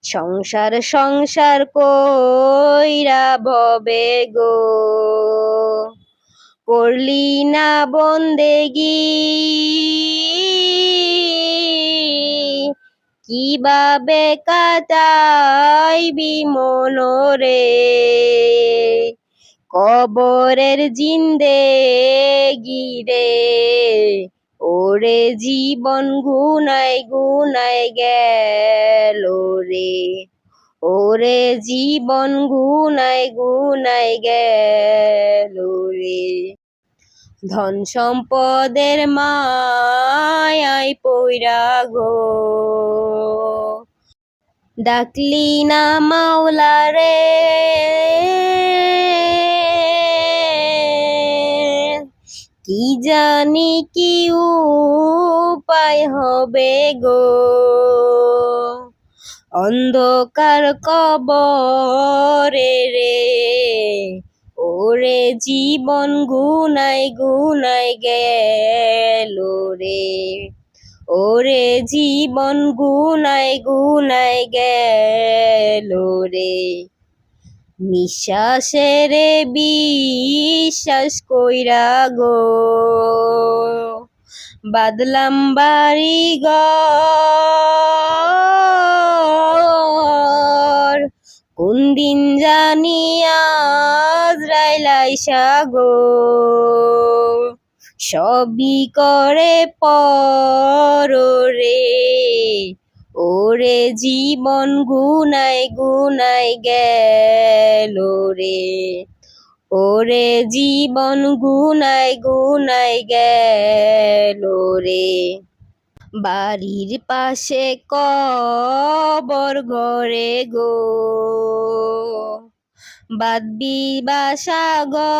সংসার সংসার কইরা ভবে গো করলি না বন্দেগি কিভাবে কাটাইবি মনরে কবরের জিন্দেগি রে ওরে জীবন গুনাই গুনাই গেল রে ওরে জীবন গুনাই গুনাই গেল রে ধন সম্পদের মায়ায় পইরা গো ডাকলি না মাওলা রে কি জানি কি উপায় হবে গো অন্ধকার কবরে রে ওরে জীবন গুনাই গুনাই গেল রে ওরে জীবন গুনাই গুনাই গেল রে নিঃশ্বাসের বিশ্বাস কইরা গো বাদলাম বাড়ি ঘর কোন দিন জানি আজরাইল আইসা গো সবই করে পরে ওরে জীবন গুনাই গুনাই গেল রে ওরে জীবন গুনাই গুনাই গেল রে বাড়ির পাশে কবর ঘরে গো বাঁধবি বাসা ঘর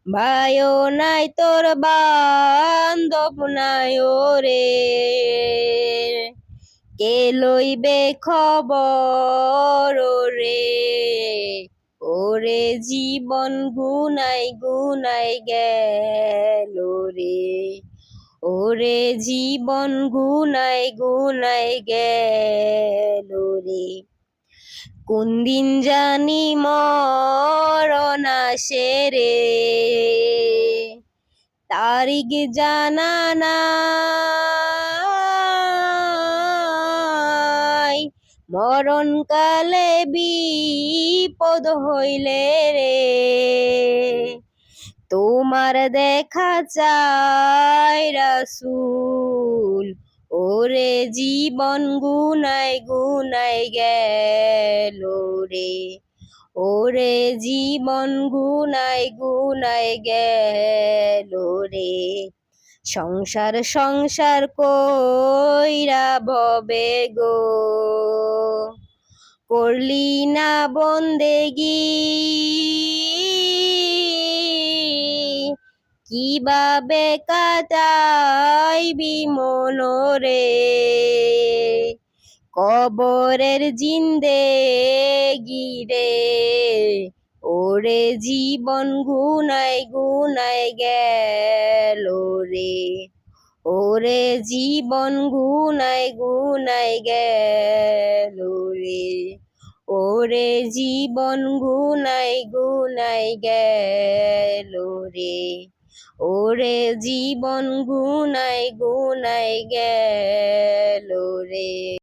ভাইও নাই তোর বান্ধব নাই ওরে কে লইবে খবর রে ওরে জীবন গুনাই গুনাই গেল রে ওরে জীবন গুনাই গুনাই গেল রে কোন দিন জানি মরণ আসে রে তারিখ জানা নাই মরণকালে বিপদ হইলে রে তোমার দেখা চাই রাসূল ওরে জীবন গুনাই গুনাই গেল রে ওরে জীবন গুনাই গুনাই গেল রে সংসার সংসার কইরা ভবে গো করলি না বন্দেগি কিভাবে কাটাইবি মনরে কবরের জিন্দেগি রে ওরে জীবন গুনাই গুনাই গেল রে ওরে জীবন গুনাই গুনাই গেল রে ওরে জীবন গুনাই গুনাই গেল রে ওরে জীবন গুনাই গুনাই গেল রে।